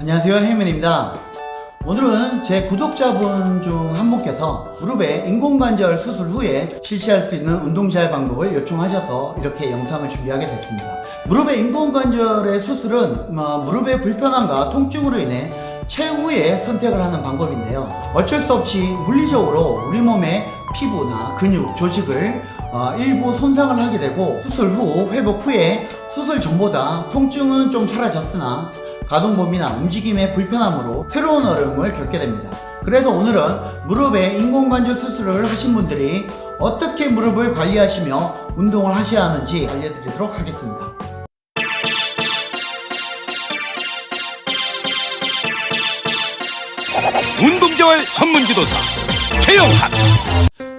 안녕하세요, 해민입니다. 오늘은 제 구독자분 중 한 분께서 무릎에 인공관절 수술 후에 실시할 수 있는 운동 재활 방법을 요청하셔서 이렇게 영상을 준비하게 됐습니다. 무릎의 인공관절의 수술은 무릎의 불편함과 통증으로 인해 최후의 선택을 하는 방법인데요. 어쩔 수 없이 물리적으로 우리 몸의 피부나 근육, 조직을 일부 손상을 하게 되고 수술 후, 회복 후에 수술 전보다 통증은 좀 사라졌으나 가동 범위나 움직임의 불편함으로 새로운 어려움을 겪게 됩니다. 그래서 오늘은 무릎에 인공관절 수술을 하신 분들이 어떻게 무릎을 관리하시며 운동을 하셔야 하는지 알려드리도록 하겠습니다. 운동재활 전문지도사 최영학.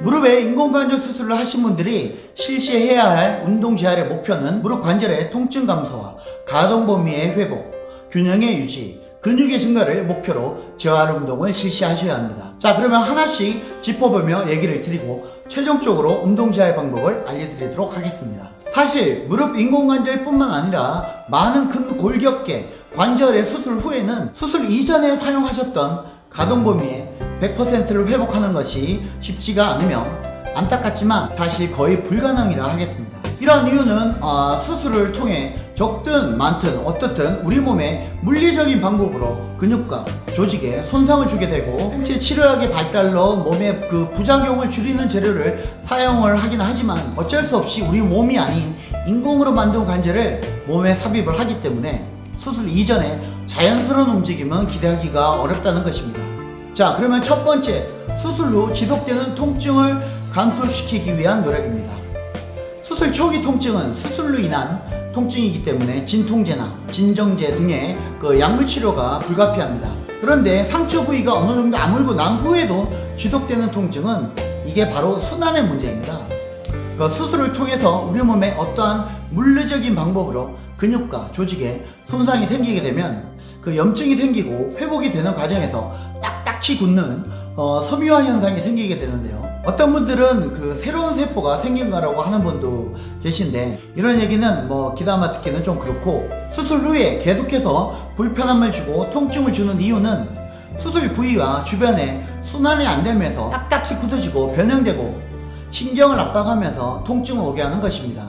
무릎에 인공관절 수술을 하신 분들이 실시해야 할 운동재활의 목표는 무릎 관절의 통증 감소와 가동 범위의 회복, 균형의 유지, 근육의 증가를 목표로 재활 운동을 실시하셔야 합니다. 자, 그러면 하나씩 짚어보며 얘기를 드리고 최종적으로 운동 재활 방법을 알려드리도록 하겠습니다. 사실 무릎 인공관절 뿐만 아니라 많은 큰 골격계, 관절의 수술 후에는 수술 이전에 사용하셨던 가동 범위의 100%를 회복하는 것이 쉽지가 않으며 안타깝지만 사실 거의 불가능이라 하겠습니다. 이런 이유는 수술을 통해 적든 많든 어떻든 우리 몸에 물리적인 방법으로 근육과 조직에 손상을 주게 되고 생체 치료약의 발달로 몸의 그 부작용을 줄이는 재료를 사용을 하긴 하지만 어쩔 수 없이 우리 몸이 아닌 인공으로 만든 관절을 몸에 삽입을 하기 때문에 수술 이전에 자연스러운 움직임은 기대하기가 어렵다는 것입니다. 자, 그러면 첫 번째, 수술 후 지속되는 통증을 감소시키기 위한 노력입니다. 수술 초기 통증은 수술로 인한 통증이기 때문에 진통제나 진정제 등의 그 약물 치료가 불가피합니다. 그런데 상처 부위가 어느 정도 아물고 난 후에도 지속되는 통증은 이게 바로 순환의 문제입니다. 그 수술을 통해서 우리 몸에 어떠한 물리적인 방법으로 근육과 조직에 손상이 생기게 되면 그 염증이 생기고 회복이 되는 과정에서 딱딱히 굳는 섬유화 현상이 생기게 되는데요. 어떤 분들은 그 새로운 세포가 생긴 거라고 하는 분도 계신데 이런 얘기는 귀담아 듣기는 좀 그렇고, 수술 후에 계속해서 불편함을 주고 통증을 주는 이유는 수술 부위와 주변에 순환이 안 되면서 딱딱히 굳어지고 변형되고 신경을 압박하면서 통증을 오게 하는 것입니다.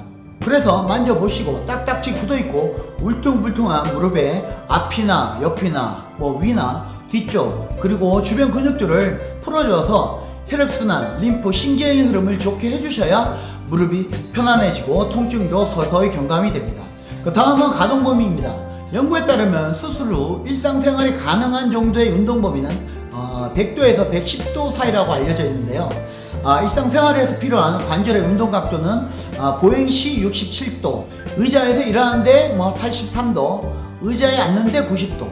그래서 만져보시고 딱딱히 굳어있고 울퉁불퉁한 무릎의 앞이나 옆이나 위나 뒤쪽 그리고 주변 근육들을 풀어줘서 혈액순환, 림프, 신경의 흐름을 좋게 해주셔야 무릎이 편안해지고 통증도 서서히 경감이 됩니다. 그 다음은 가동 범위입니다. 연구에 따르면 수술 후 일상생활이 가능한 정도의 운동 범위는 100도에서 110도 사이라고 알려져 있는데요. 일상생활에서 필요한 관절의 운동 각도는 보행시 67도, 의자에서 일하는데 83도, 의자에 앉는데 90도,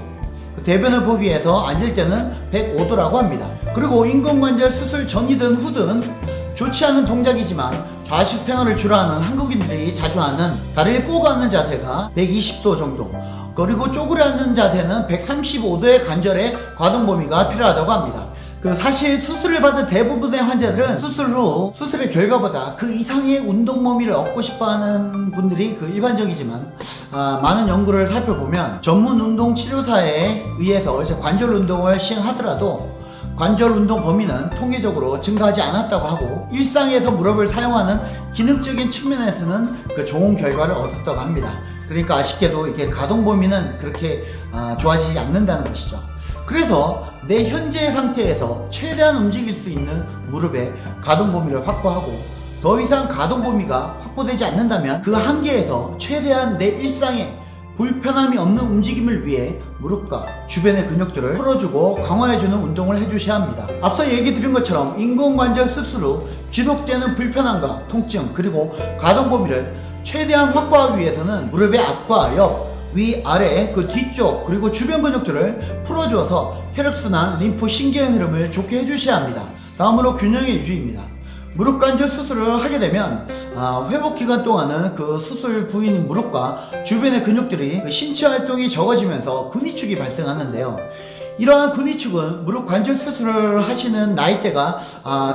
대변을 보기 위해서 앉을 때는 105도라고 합니다. 그리고 인공관절 수술 전이든 후든 좋지 않은 동작이지만 좌식 생활을 주로 하는 한국인들이 자주 하는 다리를 꼬고 앉는 자세가 120도 정도, 그리고 쪼그려 앉는 자세는 135도의 관절의 가동 범위가 필요하다고 합니다. 사실 수술을 받은 대부분의 환자들은 수술 후 수술의 결과보다 그 이상의 운동 범위를 얻고 싶어하는 분들이 일반적이지만 많은 연구를 살펴보면 전문 운동 치료사에 의해서 관절 운동을 시행하더라도 관절 운동 범위는 통계적으로 증가하지 않았다고 하고 일상에서 무릎을 사용하는 기능적인 측면에서는 좋은 결과를 얻었다고 합니다. 그러니까 아쉽게도 이게 가동 범위는 그렇게 좋아지지 않는다는 것이죠. 그래서 내 현재 상태에서 최대한 움직일 수 있는 무릎의 가동 범위를 확보하고 더 이상 가동 범위가 확보되지 않는다면 그 한계에서 최대한 내 일상에 불편함이 없는 움직임을 위해 무릎과 주변의 근육들을 풀어주고 강화해주는 운동을 해주셔야 합니다. 앞서 얘기 드린 것처럼 인공관절 수술 후 지속되는 불편함과 통증 그리고 가동 범위를 최대한 확보하기 위해서는 무릎의 앞과 옆, 위, 아래, 그 뒤쪽 그리고 주변 근육들을 풀어주어서 혈액순환, 림프, 신경 흐름을 좋게 해주셔야 합니다. 다음으로 균형의 유지입니다. 무릎 관절 수술을 하게 되면 회복 기간 동안은 그 수술 부위인 무릎과 주변의 근육들이 신체 활동이 적어지면서 근위축이 발생하는데요. 이러한 근위축은 무릎 관절 수술을 하시는 나이대가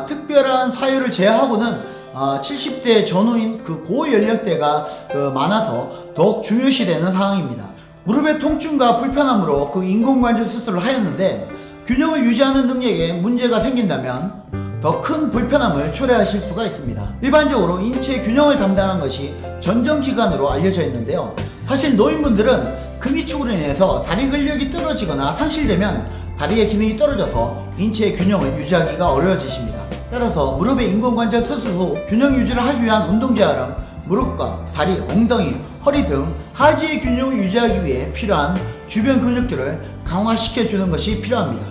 특별한 사유를 제외하고는 70대 전후인 그 고연령대가 많아서 더욱 중요시되는 상황입니다. 무릎의 통증과 불편함으로 그 인공관절 수술을 하였는데 균형을 유지하는 능력에 문제가 생긴다면 더 큰 불편함을 초래하실 수가 있습니다. 일반적으로 인체 균형을 담당하는 것이 전정기관으로 알려져 있는데요. 사실 노인분들은 금이축으로 인해서 다리 근력이 떨어지거나 상실되면 다리의 기능이 떨어져서 인체의 균형을 유지하기가 어려워지십니다. 따라서 무릎의 인공관절 수술 후 균형 유지를 하기 위한 운동 재활은 무릎과 다리, 엉덩이, 허리 등 하지의 균형을 유지하기 위해 필요한 주변 근육들을 강화시켜주는 것이 필요합니다.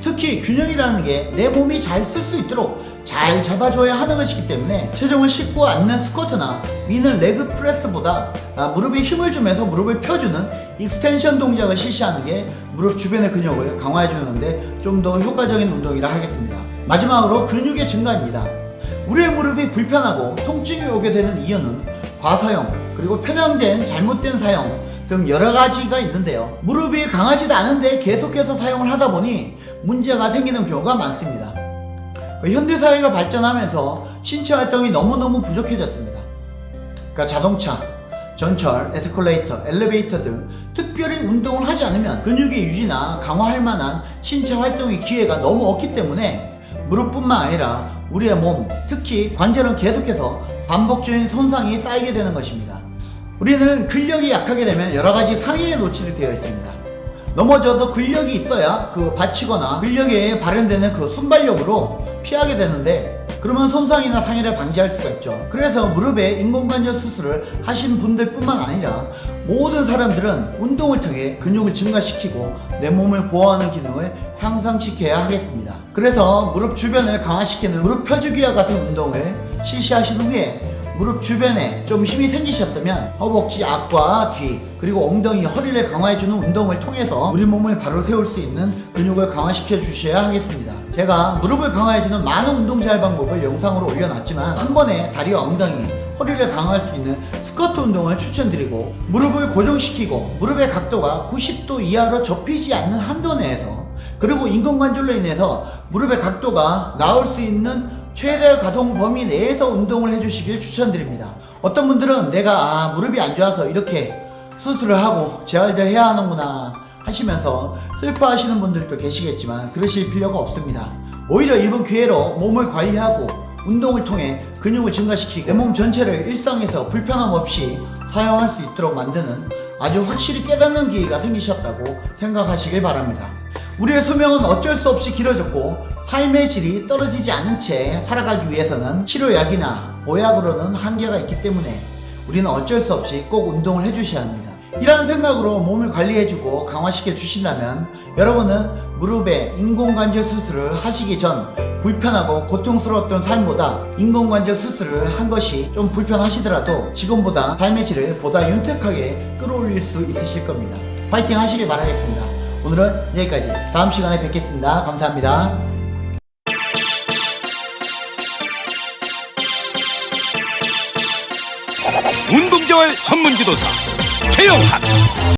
특히 균형이라는 게 내 몸이 잘 쓸 수 있도록 잘 잡아줘야 하는 것이기 때문에 체중을 싣고 앉는 스쿼트나 미는 레그 프레스보다 무릎에 힘을 주면서 무릎을 펴주는 익스텐션 동작을 실시하는 게 무릎 주변의 근육을 강화해 주는데 좀 더 효과적인 운동이라 하겠습니다. 마지막으로 근육의 증가입니다. 우리의 무릎이 불편하고 통증이 오게 되는 이유는 과사용 그리고 편향된 잘못된 사용 등 여러 가지가 있는데요. 무릎이 강하지도 않은데 계속해서 사용을 하다 보니 문제가 생기는 경우가 많습니다. 현대사회가 발전하면서 신체 활동이 너무너무 부족해졌습니다. 그러니까 자동차, 전철, 에스컬레이터, 엘리베이터 등 특별히 운동을 하지 않으면 근육의 유지나 강화할 만한 신체 활동의 기회가 너무 없기 때문에 무릎뿐만 아니라 우리의 몸, 특히 관절은 계속해서 반복적인 손상이 쌓이게 되는 것입니다. 우리는 근력이 약하게 되면 여러가지 상해에 노출이 되어 있습니다. 넘어져도 근력이 있어야 받치거나 근력에 발현되는 순발력으로 피하게 되는데 그러면 손상이나 상해를 방지할 수가 있죠. 그래서 무릎에 인공관절 수술을 하신 분들 뿐만 아니라 모든 사람들은 운동을 통해 근육을 증가시키고 내 몸을 보호하는 기능을 향상시켜야 하겠습니다. 그래서 무릎 주변을 강화시키는 무릎 펴주기와 같은 운동을 실시하신 후에 무릎 주변에 좀 힘이 생기셨다면 허벅지 앞과 뒤 그리고 엉덩이, 허리를 강화해주는 운동을 통해서 우리 몸을 바로 세울 수 있는 근육을 강화시켜 주셔야 하겠습니다. 제가 무릎을 강화해주는 많은 운동 재활 방법을 영상으로 올려놨지만 한 번에 다리와 엉덩이, 허리를 강화할 수 있는 스쿼트 운동을 추천드리고 무릎을 고정시키고 무릎의 각도가 90도 이하로 접히지 않는 한도 내에서 그리고 인공관절로 인해서 무릎의 각도가 나올 수 있는 최대 가동 범위 내에서 운동을 해주시길 추천드립니다. 어떤 분들은 내가 무릎이 안 좋아서 이렇게 수술을 하고 재활도 해야 하는구나 하시면서 슬퍼하시는 분들도 계시겠지만 그러실 필요가 없습니다. 오히려 이번 기회로 몸을 관리하고 운동을 통해 근육을 증가시키고 내 몸 전체를 일상에서 불편함 없이 사용할 수 있도록 만드는 아주 확실히 깨닫는 기회가 생기셨다고 생각하시길 바랍니다. 우리의 수명은 어쩔 수 없이 길어졌고 삶의 질이 떨어지지 않은 채 살아가기 위해서는 치료약이나 보약으로는 한계가 있기 때문에 우리는 어쩔 수 없이 꼭 운동을 해주셔야 합니다. 이러한 생각으로 몸을 관리해주고 강화시켜 주신다면 여러분은 무릎에 인공관절 수술을 하시기 전 불편하고 고통스러웠던 삶보다 인공관절 수술을 한 것이 좀 불편하시더라도 지금보다 삶의 질을 보다 윤택하게 끌어올릴 수 있으실 겁니다. 파이팅 하시길 바라겠습니다. 오늘은 여기까지. 다음 시간에 뵙겠습니다. 감사합니다. 운동재활 전문지도사 최영학.